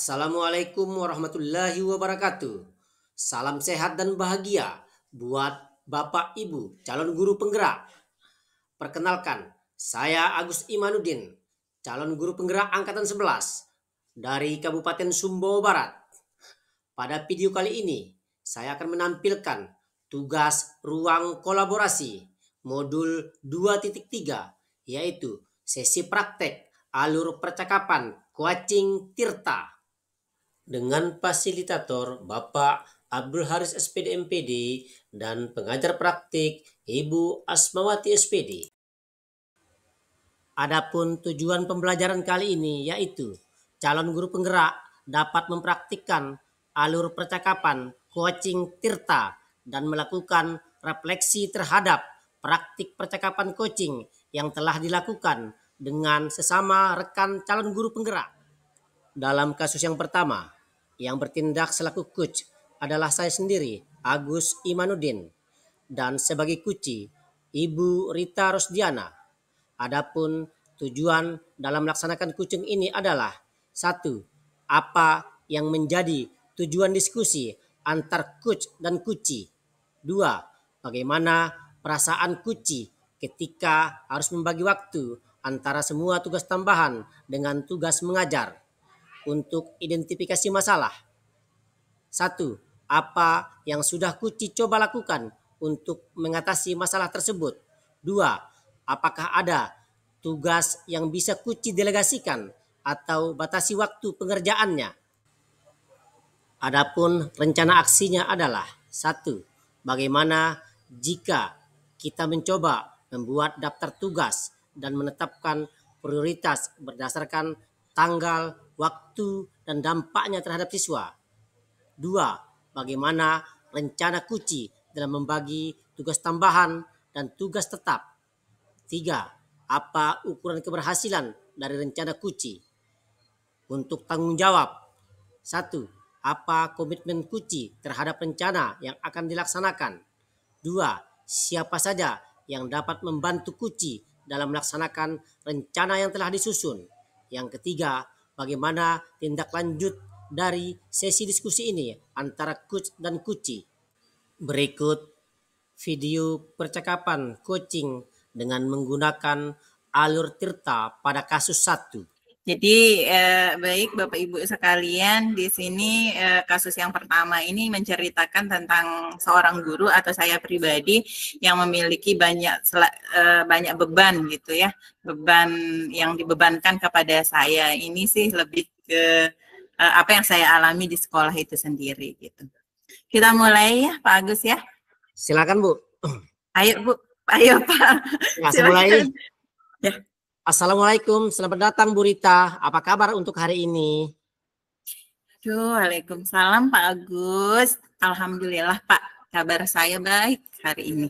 Assalamualaikum warahmatullahi wabarakatuh. Salam sehat dan bahagia buat Bapak Ibu calon guru penggerak. Perkenalkan, saya Agus Imanuddin, calon guru penggerak angkatan 11 dari Kabupaten Sumbawa Barat. Pada video kali ini, saya akan menampilkan tugas ruang kolaborasi modul 2.3, yaitu sesi praktek alur percakapan Kuacing Tirta dengan fasilitator Bapak Abdul Haris SPD MPD dan pengajar praktik Ibu Asmawati SPD. Adapun tujuan pembelajaran kali ini yaitu calon guru penggerak dapat mempraktikkan alur percakapan Kuacing Tirta dan melakukan refleksi terhadap praktik percakapan coaching yang telah dilakukan dengan sesama rekan calon guru penggerak. Dalam kasus yang pertama, yang bertindak selaku coach adalah saya sendiri, Agus Imanuddin, dan sebagai kuci, Ibu Rita Rosdiana. Adapun tujuan dalam melaksanakan coaching ini adalah: 1. Apa yang menjadi tujuan diskusi antar coach dan kuci? 2. Bagaimana perasaan kuci ketika harus membagi waktu antara semua tugas tambahan dengan tugas mengajar? Untuk identifikasi masalah. 1. Apa yang sudah kuci coba lakukan untuk mengatasi masalah tersebut? 2. Apakah ada tugas yang bisa kuci delegasikan atau batasi waktu pengerjaannya? Adapun rencana aksinya adalah: 1. Bagaimana jika kita mencoba membuat daftar tugas dan menetapkan prioritas berdasarkan tanggal, waktu, dan dampaknya terhadap siswa. 2. Bagaimana rencana kuci dalam membagi tugas tambahan dan tugas tetap. 3. Apa ukuran keberhasilan dari rencana kuci? Untuk tanggung jawab: 1. Apa komitmen kuci terhadap rencana yang akan dilaksanakan? 2. Siapa saja yang dapat membantu kuci dalam melaksanakan rencana yang telah disusun? Yang ketiga, bagaimana tindak lanjut dari sesi diskusi ini antara coach dan kuci? Berikut video percakapan coaching dengan menggunakan alur Tirta pada kasus 1. Jadi baik Bapak Ibu sekalian, di sini kasus yang pertama ini menceritakan tentang seorang guru atau saya pribadi yang memiliki banyak beban gitu ya, beban yang dibebankan kepada saya. Ini sih lebih ke apa yang saya alami di sekolah itu sendiri gitu. Kita mulai ya Pak Agus ya. Silakan Bu. Ayo Bu, ayo Pak. Langsung mulai. Ya. Assalamualaikum, selamat datang Bu Rita. Apa kabar untuk hari ini? Waalaikumsalam Pak Agus. Alhamdulillah Pak, kabar saya baik hari ini.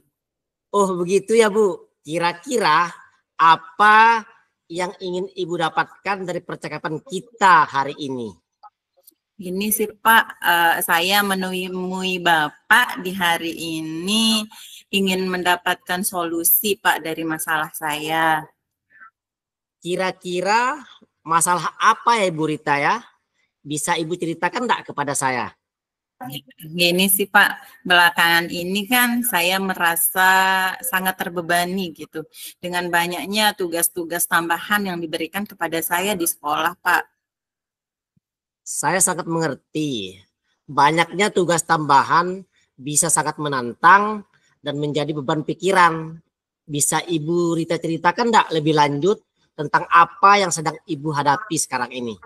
Oh begitu ya Bu. Kira-kira apa yang ingin Ibu dapatkan dari percakapan kita hari ini? Ini sih Pak, saya menemui Bapak di hari ini ingin mendapatkan solusi Pak dari masalah saya. Kira-kira masalah apa ya Bu Rita ya? Bisa Ibu ceritakan enggak kepada saya? Gini sih Pak, belakangan ini kan saya merasa sangat terbebani gitu. Dengan banyaknya tugas-tugas tambahan yang diberikan kepada saya di sekolah Pak. Saya sangat mengerti. Banyaknya tugas tambahan bisa sangat menantang dan menjadi beban pikiran. Bisa Ibu Rita ceritakan enggak lebih lanjut tentang apa yang sedang Ibu hadapi sekarang ini?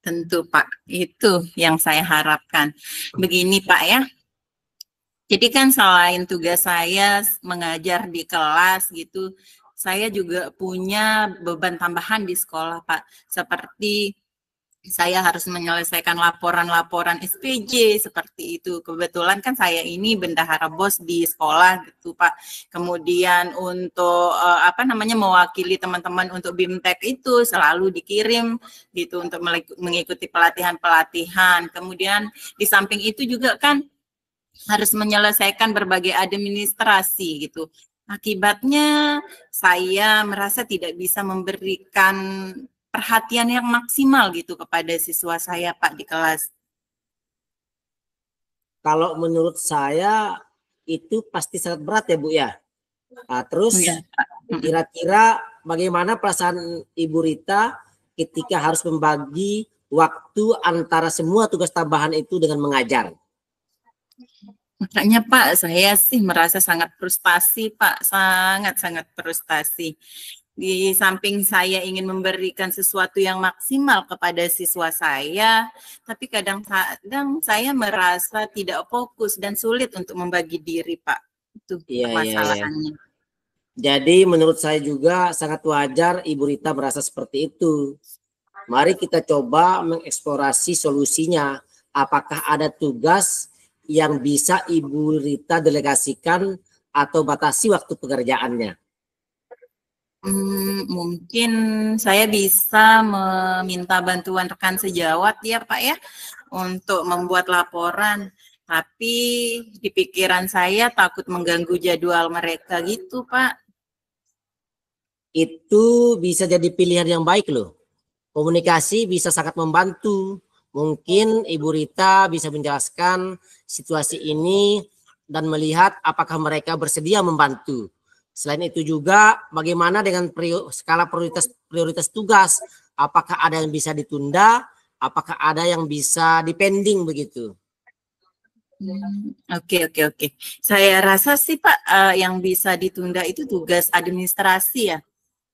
Tentu Pak, itu yang saya harapkan. Begini Pak ya, jadi kan selain tugas saya mengajar di kelas gitu, saya juga punya beban tambahan di sekolah Pak. Seperti saya harus menyelesaikan laporan-laporan SPJ seperti itu. Kebetulan kan saya ini bendahara BOS di sekolah gitu Pak. Kemudian untuk mewakili teman-teman untuk BIMTEK itu selalu dikirim gitu untuk mengikuti pelatihan-pelatihan. Kemudian di samping itu juga kan harus menyelesaikan berbagai administrasi gitu. Akibatnya saya merasa tidak bisa memberikan perhatian yang maksimal gitu kepada siswa saya Pak di kelas. Kalau menurut saya itu pasti sangat berat ya Bu ya. Terus Ya, Pak. kira-kira bagaimana perasaan Ibu Rita ketika harus membagi waktu antara semua tugas tambahan itu dengan mengajar? Makanya Pak, saya sih merasa sangat frustasi Pak, sangat-sangat frustasi. Di samping saya ingin memberikan sesuatu yang maksimal kepada siswa saya, tapi kadang-kadang saya merasa tidak fokus dan sulit untuk membagi diri Pak. Itu Iya, iya, iya. permasalahannya. Jadi menurut saya juga sangat wajar Ibu Rita merasa seperti itu. Mari kita coba mengeksplorasi solusinya. Apakah ada tugas yang bisa Ibu Rita delegasikan atau batasi waktu pekerjaannya? Mungkin saya bisa meminta bantuan rekan sejawat ya Pak ya untuk membuat laporan. Tapi di pikiran saya takut mengganggu jadwal mereka gitu Pak. Itu bisa jadi pilihan yang baik loh. Komunikasi bisa sangat membantu. Mungkin Ibu Rita bisa menjelaskan situasi ini dan melihat apakah mereka bersedia membantu. Selain itu juga bagaimana dengan skala prioritas tugas? Apakah ada yang bisa ditunda? Apakah ada yang bisa dipending begitu? Oke. Saya rasa sih Pak, yang bisa ditunda itu tugas administrasi ya.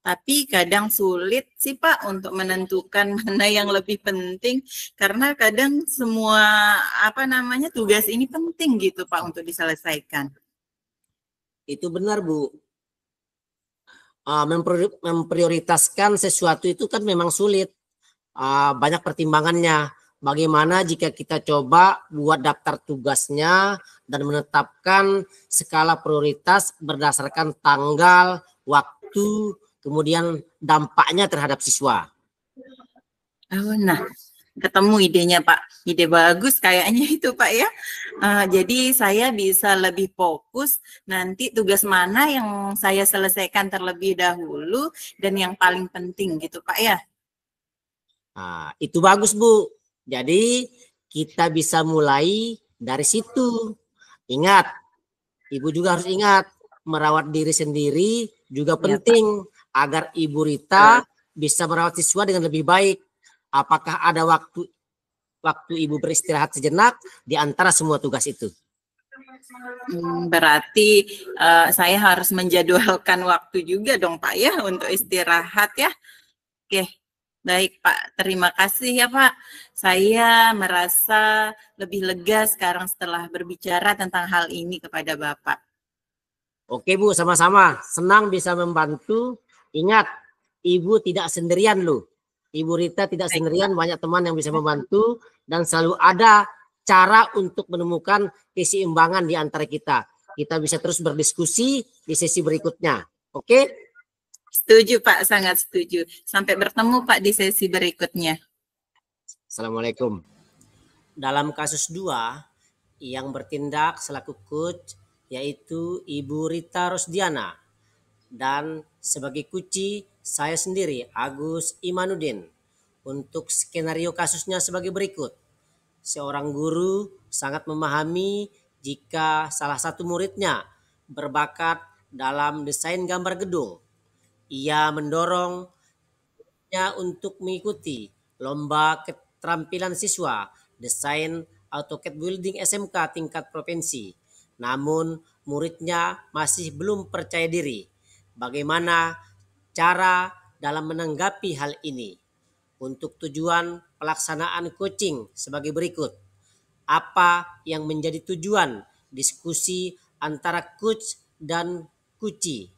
Tapi kadang sulit sih Pak untuk menentukan mana yang lebih penting karena kadang semua tugas ini penting gitu Pak untuk diselesaikan. Itu benar Bu. Memprioritaskan sesuatu itu kan memang sulit. Banyak pertimbangannya. Bagaimana jika kita coba buat daftar tugasnya dan menetapkan skala prioritas berdasarkan tanggal, waktu, kemudian dampaknya terhadap siswa. Nah, ketemu idenya Pak. Ide bagus kayaknya itu Pak ya. Jadi saya bisa lebih fokus nanti tugas mana yang saya selesaikan terlebih dahulu dan yang paling penting gitu Pak ya. Itu bagus Bu. Jadi kita bisa mulai dari situ. Ingat, Ibu juga harus ingat merawat diri sendiri juga penting agar Ibu Rita bisa merawat siswa dengan lebih baik. Apakah ada waktu Ibu beristirahat sejenak di antara semua tugas itu? Berarti saya harus menjadwalkan waktu juga dong Pak ya untuk istirahat ya. Oke, baik Pak. Terima kasih ya Pak. Saya merasa lebih lega sekarang setelah berbicara tentang hal ini kepada Bapak. Oke Bu, sama-sama. Senang bisa membantu. Ingat, Ibu tidak sendirian loh. Ibu Rita tidak sendirian, banyak teman yang bisa membantu dan selalu ada cara untuk menemukan keseimbangan di antara kita. Kita bisa terus berdiskusi di sesi berikutnya. Oke? Setuju Pak, sangat setuju. Sampai bertemu Pak di sesi berikutnya. Assalamualaikum. Dalam kasus 2, yang bertindak selaku coach yaitu Ibu Rita Rosdiana dan sebagai kuci saya sendiri Agus Imanuddin. Untuk skenario kasusnya sebagai berikut. Seorang guru sangat memahami jika salah satu muridnya berbakat dalam desain gambar gedung. Ia mendorongnya untuk mengikuti lomba keterampilan siswa desain AutoCAD Building SMK tingkat provinsi. Namun muridnya masih belum percaya diri. Bagaimana cara dalam menanggapi hal ini? Untuk tujuan pelaksanaan coaching sebagai berikut. Apa yang menjadi tujuan diskusi antara coach dan kuci?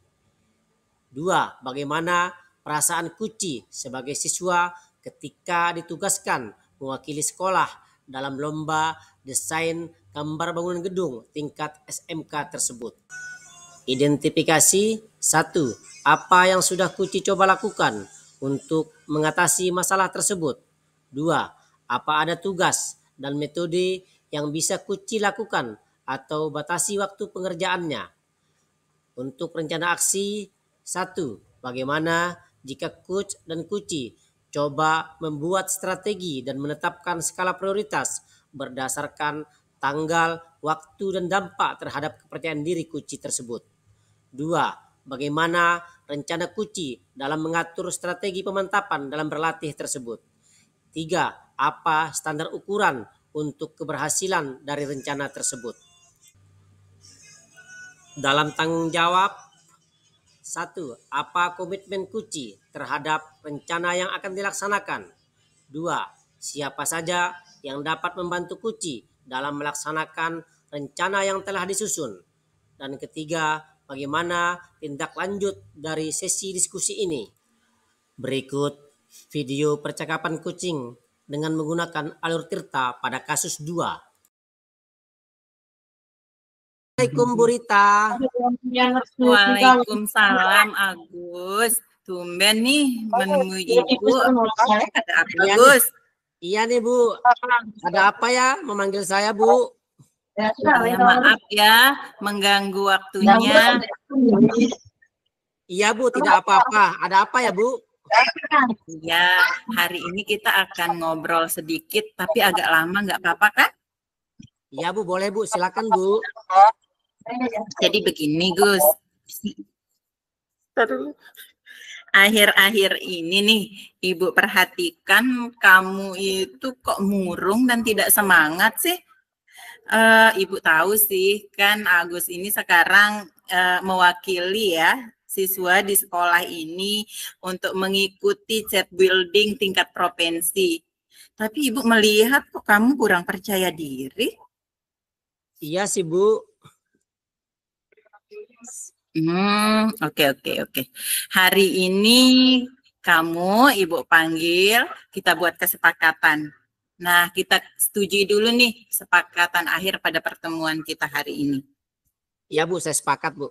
2. Bagaimana perasaan kuci sebagai siswa ketika ditugaskan mewakili sekolah dalam lomba desain gambar bangunan gedung tingkat SMK tersebut? Identifikasi 1. Apa yang sudah kuci coba lakukan untuk mengatasi masalah tersebut? 2. Apa ada tugas dan metode yang bisa kuci lakukan atau batasi waktu pengerjaannya? Untuk rencana aksi 1. Bagaimana jika coach dan kuci Coba membuat strategi dan menetapkan skala prioritas berdasarkan tanggal, waktu, dan dampak terhadap kepercayaan diri kunci tersebut. 2. Bagaimana rencana kunci dalam mengatur strategi pemantapan dalam berlatih tersebut. 3. Apa standar ukuran untuk keberhasilan dari rencana tersebut. Dalam tanggung jawab, 1. Apa komitmen kunci terhadap rencana yang akan dilaksanakan? 2. Siapa saja yang dapat membantu kunci dalam melaksanakan rencana yang telah disusun? Dan ketiga, bagaimana tindak lanjut dari sesi diskusi ini? Berikut video percakapan kucing dengan menggunakan alur Tirta pada kasus 2. Assalamualaikum Bu Rita. Waalaikumsalam Agus. Tumben nih menemui Ibu. Ada apa Agus? Iya nih Bu. Ada apa ya memanggil saya Bu? Ya, maaf ya mengganggu waktunya. Iya Bu, tidak apa-apa. Ada apa ya Bu? Ya, hari ini kita akan ngobrol sedikit tapi agak lama, nggak apa-apa kan? Iya Bu, boleh Bu. Silakan Bu. Jadi begini Gus, akhir-akhir ini nih Ibu perhatikan kamu itu kok murung dan tidak semangat sih. Ibu tahu sih kan Agus ini sekarang mewakili ya siswa di sekolah ini untuk mengikuti chat building tingkat provinsi. Tapi Ibu melihat kok kamu kurang percaya diri. Iya sih Bu. Oke. Hari ini kamu Ibu panggil, kita buat kesepakatan. Nah, kita setujui dulu nih kesepakatan akhir pada pertemuan kita hari ini. Iya Bu, saya sepakat Bu.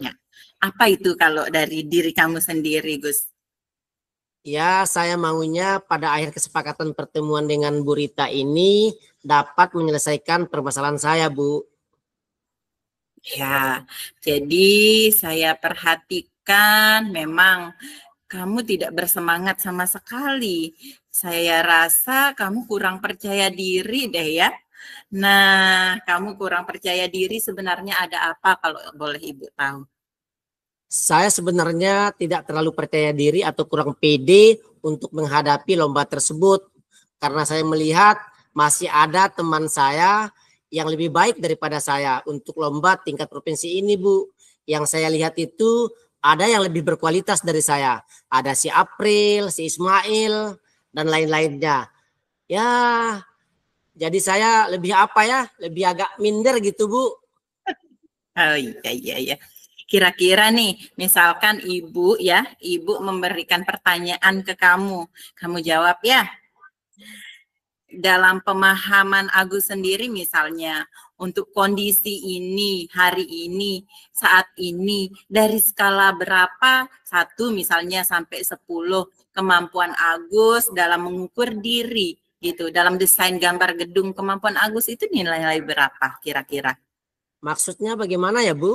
Ya. Apa itu kalau dari diri kamu sendiri, Gus? Ya, saya maunya pada akhir kesepakatan pertemuan dengan Bu Rita ini dapat menyelesaikan permasalahan saya, Bu. Ya, jadi saya perhatikan memang kamu tidak bersemangat sama sekali. Saya rasa kamu kurang percaya diri deh ya. Nah, kamu kurang percaya diri sebenarnya ada apa kalau boleh Ibu tahu? Saya sebenarnya tidak terlalu percaya diri atau kurang pede untuk menghadapi lomba tersebut. Karena saya melihat masih ada teman saya yang lebih baik daripada saya untuk lomba tingkat provinsi ini, Bu. Yang saya lihat itu ada yang lebih berkualitas dari saya. Ada si April, si Ismail, dan lain-lainnya. Ya, jadi saya lebih apa ya, lebih agak minder gitu, Bu. Oh iya. Kira-kira nih, misalkan Ibu memberikan pertanyaan ke kamu jawab ya. Dalam pemahaman Agus sendiri misalnya, untuk kondisi ini, hari ini, saat ini, dari skala berapa, 1 misalnya sampai 10, kemampuan Agus dalam mengukur diri, gitu, dalam desain gambar gedung, kemampuan Agus itu nilai berapa kira-kira? Maksudnya bagaimana ya, Bu?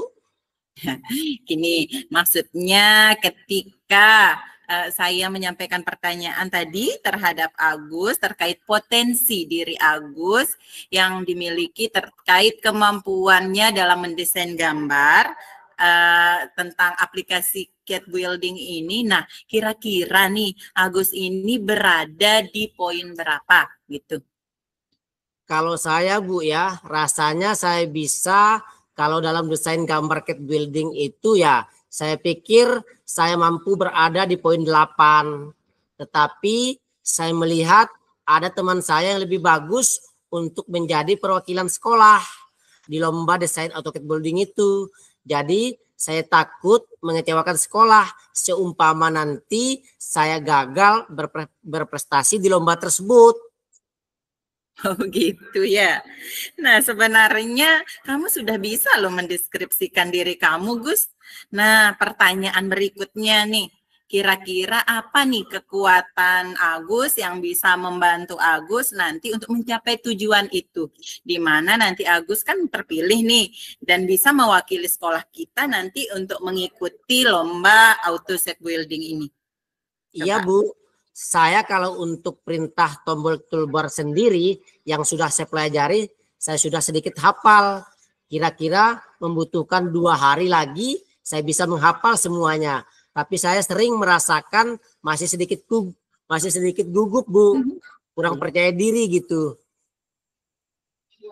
Gini, maksudnya ketika saya menyampaikan pertanyaan tadi terhadap Agus terkait potensi diri Agus yang dimiliki terkait kemampuannya dalam mendesain gambar tentang aplikasi cat building ini. Nah, kira-kira nih Agus ini berada di poin berapa gitu? Kalau saya, Bu ya, rasanya saya bisa kalau dalam desain gambar cat building itu ya, saya pikir saya mampu berada di poin 8. Tetapi saya melihat ada teman saya yang lebih bagus untuk menjadi perwakilan sekolah di lomba desain AutoCAD building itu. Jadi saya takut mengecewakan sekolah seumpama nanti saya gagal berprestasi di lomba tersebut. Oh gitu ya. Nah sebenarnya kamu sudah bisa loh mendeskripsikan diri kamu Gus. Nah pertanyaan berikutnya nih, kira-kira apa nih kekuatan Agus yang bisa membantu Agus nanti untuk mencapai tujuan itu? Di mana nanti Agus kan terpilih nih dan bisa mewakili sekolah kita nanti untuk mengikuti lomba AutoCAD building ini. Iya Bu, Saya kalau untuk perintah tombol toolbar sendiri yang sudah saya pelajari, saya sudah sedikit hafal. Kira-kira membutuhkan 2 hari lagi saya bisa menghafal semuanya. Tapi saya sering merasakan masih sedikit gugup, Bu. Kurang percaya diri gitu.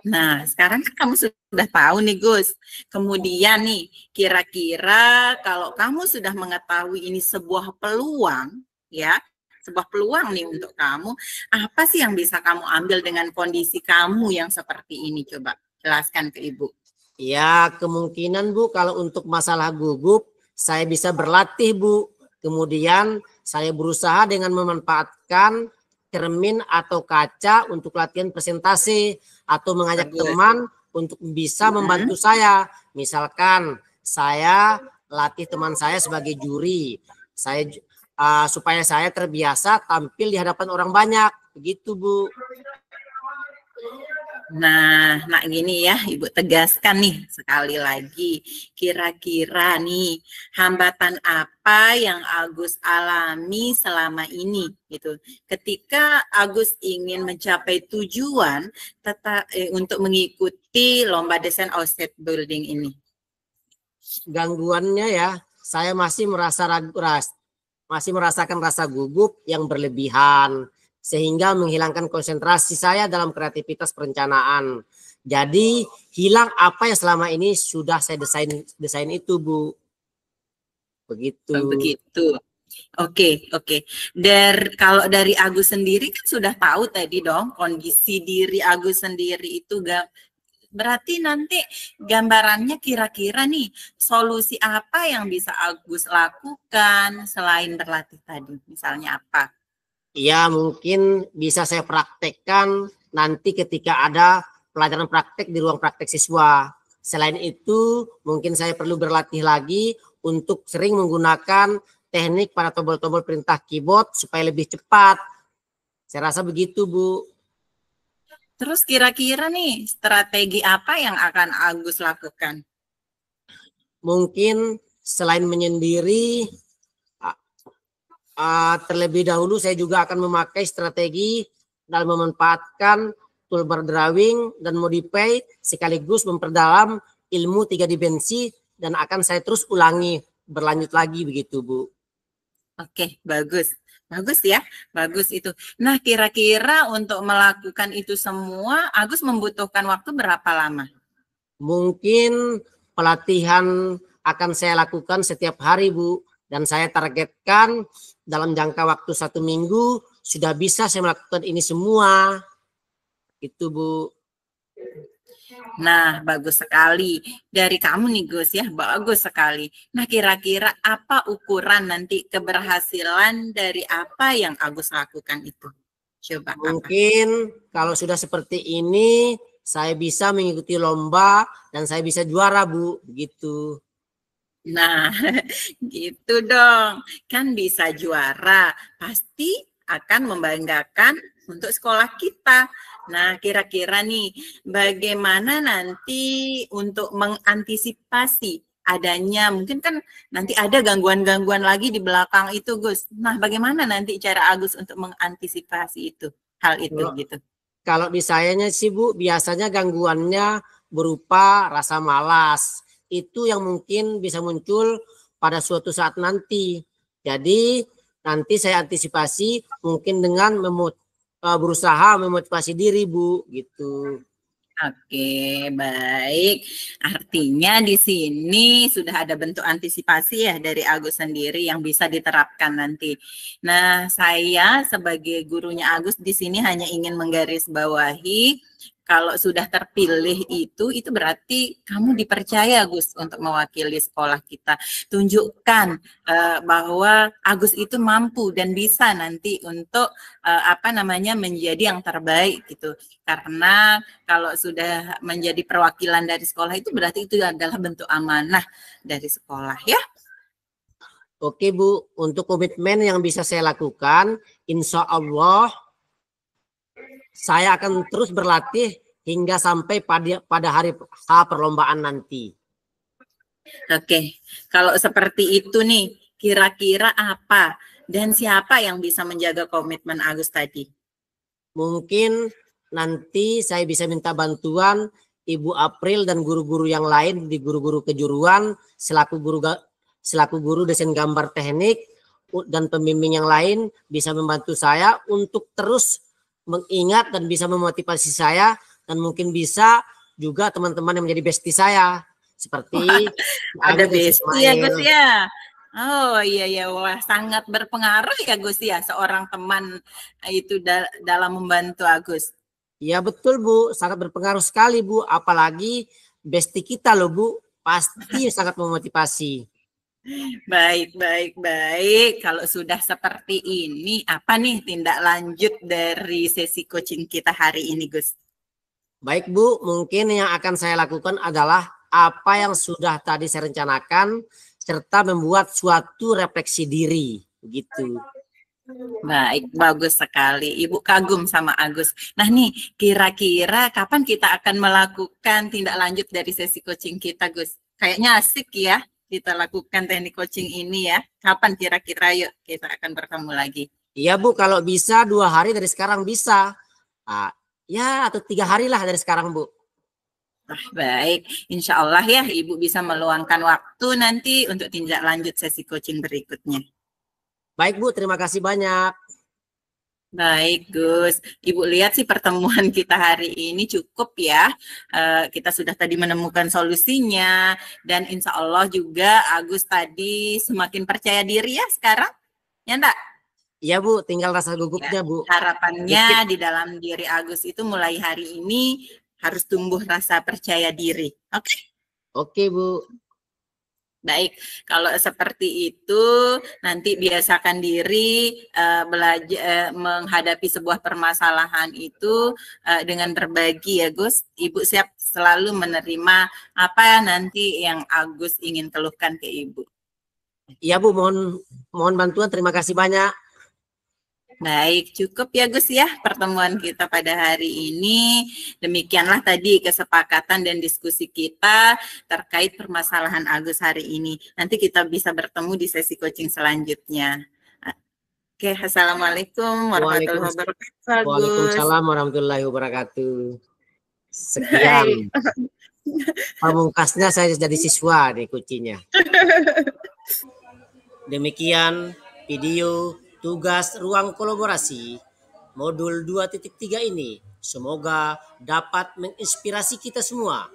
Nah, sekarang kan kamu sudah tahu nih, Gus. Kemudian nih, kira-kira kalau kamu sudah mengetahui ini sebuah peluang, ya, sebuah peluang nih untuk kamu, apa sih yang bisa kamu ambil dengan kondisi kamu yang seperti ini? Coba jelaskan ke Ibu. Ya, kemungkinan Bu, kalau untuk masalah gugup, saya bisa berlatih Bu. Kemudian saya berusaha dengan memanfaatkan cermin atau kaca untuk latihan presentasi atau mengajak teman untuk bisa membantu saya. Misalkan saya latih teman saya sebagai juri, supaya saya terbiasa tampil di hadapan orang banyak, begitu Bu. Nah, gini ya, Ibu tegaskan nih sekali lagi. Kira-kira nih, hambatan apa yang Agus alami selama ini gitu. Ketika Agus ingin mencapai tujuan untuk mengikuti lomba desain offset building ini. Gangguannya ya, saya masih merasakan rasa gugup yang berlebihan, sehingga menghilangkan konsentrasi saya dalam kreativitas perencanaan. Jadi hilang apa yang selama ini sudah saya desain itu, Bu. Begitu. Begitu. Oke. Kalau dari Agus sendiri kan sudah tahu tadi dong kondisi diri Agus sendiri itu berarti nanti gambarannya kira-kira nih solusi apa yang bisa Agus lakukan selain berlatih tadi, misalnya apa? Iya, mungkin bisa saya praktekkan nanti ketika ada pelajaran praktek di ruang praktek siswa. Selain itu, mungkin saya perlu berlatih lagi untuk sering menggunakan teknik pada tombol-tombol perintah keyboard supaya lebih cepat. Saya rasa begitu, Bu. Terus kira-kira nih strategi apa yang akan Agus lakukan? Mungkin selain menyendiri, terlebih dahulu saya juga akan memakai strategi dalam memanfaatkan toolbar drawing dan modify sekaligus memperdalam ilmu 3 dimensi dan akan saya terus ulangi berlanjut lagi begitu, Bu. Oke, bagus. Bagus ya, bagus itu. Nah, kira-kira untuk melakukan itu semua, Agus membutuhkan waktu berapa lama? Mungkin pelatihan akan saya lakukan setiap hari, Bu. Dan saya targetkan dalam jangka waktu 1 minggu sudah bisa saya melakukan ini semua. Itu, Bu. Nah, bagus sekali. Dari kamu nih, Gus ya, bagus sekali. Nah, kira-kira apa ukuran nanti keberhasilan dari apa yang Agus lakukan itu? Coba. Mungkin kalau sudah seperti ini, saya bisa mengikuti lomba dan saya bisa juara, Bu. Begitu. Nah, gitu dong. Kan bisa juara. Pasti akan membanggakan untuk sekolah kita. Nah, kira-kira nih, bagaimana nanti untuk mengantisipasi adanya, mungkin kan nanti ada gangguan-gangguan lagi di belakang itu, Gus. Nah, bagaimana nanti cara Agus untuk mengantisipasi itu, hal itu gitu? Kalau di sayanya sih, Bu, biasanya gangguannya berupa rasa malas. Itu yang mungkin bisa muncul pada suatu saat nanti. Jadi nanti saya antisipasi mungkin dengan berusaha memotivasi diri, Bu, gitu. Oke, baik. Artinya di sini sudah ada bentuk antisipasi ya dari Agus sendiri yang bisa diterapkan nanti. Nah, saya sebagai gurunya Agus di sini hanya ingin menggarisbawahi kalau sudah terpilih itu berarti kamu dipercaya, Gus, untuk mewakili sekolah kita. Tunjukkan bahwa Agus itu mampu dan bisa nanti untuk menjadi yang terbaik gitu. Karena kalau sudah menjadi perwakilan dari sekolah itu berarti itu adalah bentuk amanah dari sekolah ya. Oke, Bu, untuk komitmen yang bisa saya lakukan, insya Allah saya akan terus berlatih hingga sampai pada hari H perlombaan nanti. Oke, kalau seperti itu nih, kira-kira apa Dan siapa yang bisa menjaga komitmen Agus tadi? Mungkin nanti saya bisa minta bantuan Ibu April dan guru-guru yang lain di guru-guru kejuruan selaku guru desain gambar teknik dan pembimbing yang lain bisa membantu saya untuk terus mengingat dan bisa memotivasi saya, dan mungkin bisa juga teman-teman yang menjadi bestie saya seperti Ada Agus dan bestie ya Gus Ismail. ya. Oh iya ya, wah sangat berpengaruh ya Gus ya seorang teman itu dalam membantu Agus. Ya betul Bu, sangat berpengaruh sekali Bu, apalagi bestie kita loh Bu, pasti sangat memotivasi. Baik, baik, baik. Kalau sudah seperti ini, apa nih tindak lanjut dari sesi coaching kita hari ini, Gus? Baik Bu, mungkin yang akan saya lakukan adalah apa yang sudah tadi saya rencanakan, serta membuat suatu refleksi diri, begitu. Baik, bagus sekali. Ibu kagum sama Agus. Nah nih, kira-kira kapan kita akan melakukan tindak lanjut dari sesi coaching kita, Gus? Kayaknya asik ya kita lakukan teknik coaching ini ya. Kapan kira-kira yuk kita akan bertemu lagi? Iya Bu, kalau bisa 2 hari dari sekarang bisa. Ya, atau 3 hari lah dari sekarang Bu. Baik, insya Allah ya Ibu bisa meluangkan waktu nanti untuk tindak lanjut sesi coaching berikutnya. Baik Bu, terima kasih banyak. Baik, Gus. Ibu lihat sih pertemuan kita hari ini cukup ya. Kita sudah tadi menemukan solusinya, dan insya Allah juga Agus tadi semakin percaya diri ya sekarang. Ya enggak? Iya Bu, tinggal rasa Ya, gugupnya Bu. harapannya Dikit. di dalam diri Agus itu mulai hari ini harus tumbuh rasa percaya diri. Oke? Oke Bu. Baik, kalau seperti itu nanti biasakan diri belajar menghadapi sebuah permasalahan itu dengan berbagi ya Gus. Ibu siap selalu menerima apa nanti yang Agus ingin keluhkan ke Ibu. Iya Bu, mohon bantuan, terima kasih banyak. Baik, cukup ya Gus ya pertemuan kita pada hari ini. Demikianlah tadi kesepakatan dan diskusi kita terkait permasalahan Agus hari ini. Nanti kita bisa bertemu di sesi coaching selanjutnya. Oke, Assalamualaikum warahmatullahi wabarakatuh, Agus. Waalaikumsalam warahmatullahi wabarakatuh. Sekian. Pamungkasnya saya jadi siswa di kuncinya. Demikian video tugas ruang kolaborasi modul 2.3 ini. Semoga dapat menginspirasi kita semua.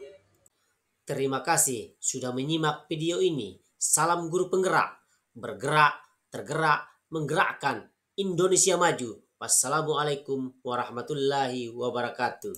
Terima kasih sudah menyimak video ini. Salam guru penggerak, bergerak, tergerak, menggerakkan Indonesia maju. Wassalamualaikum warahmatullahi wabarakatuh.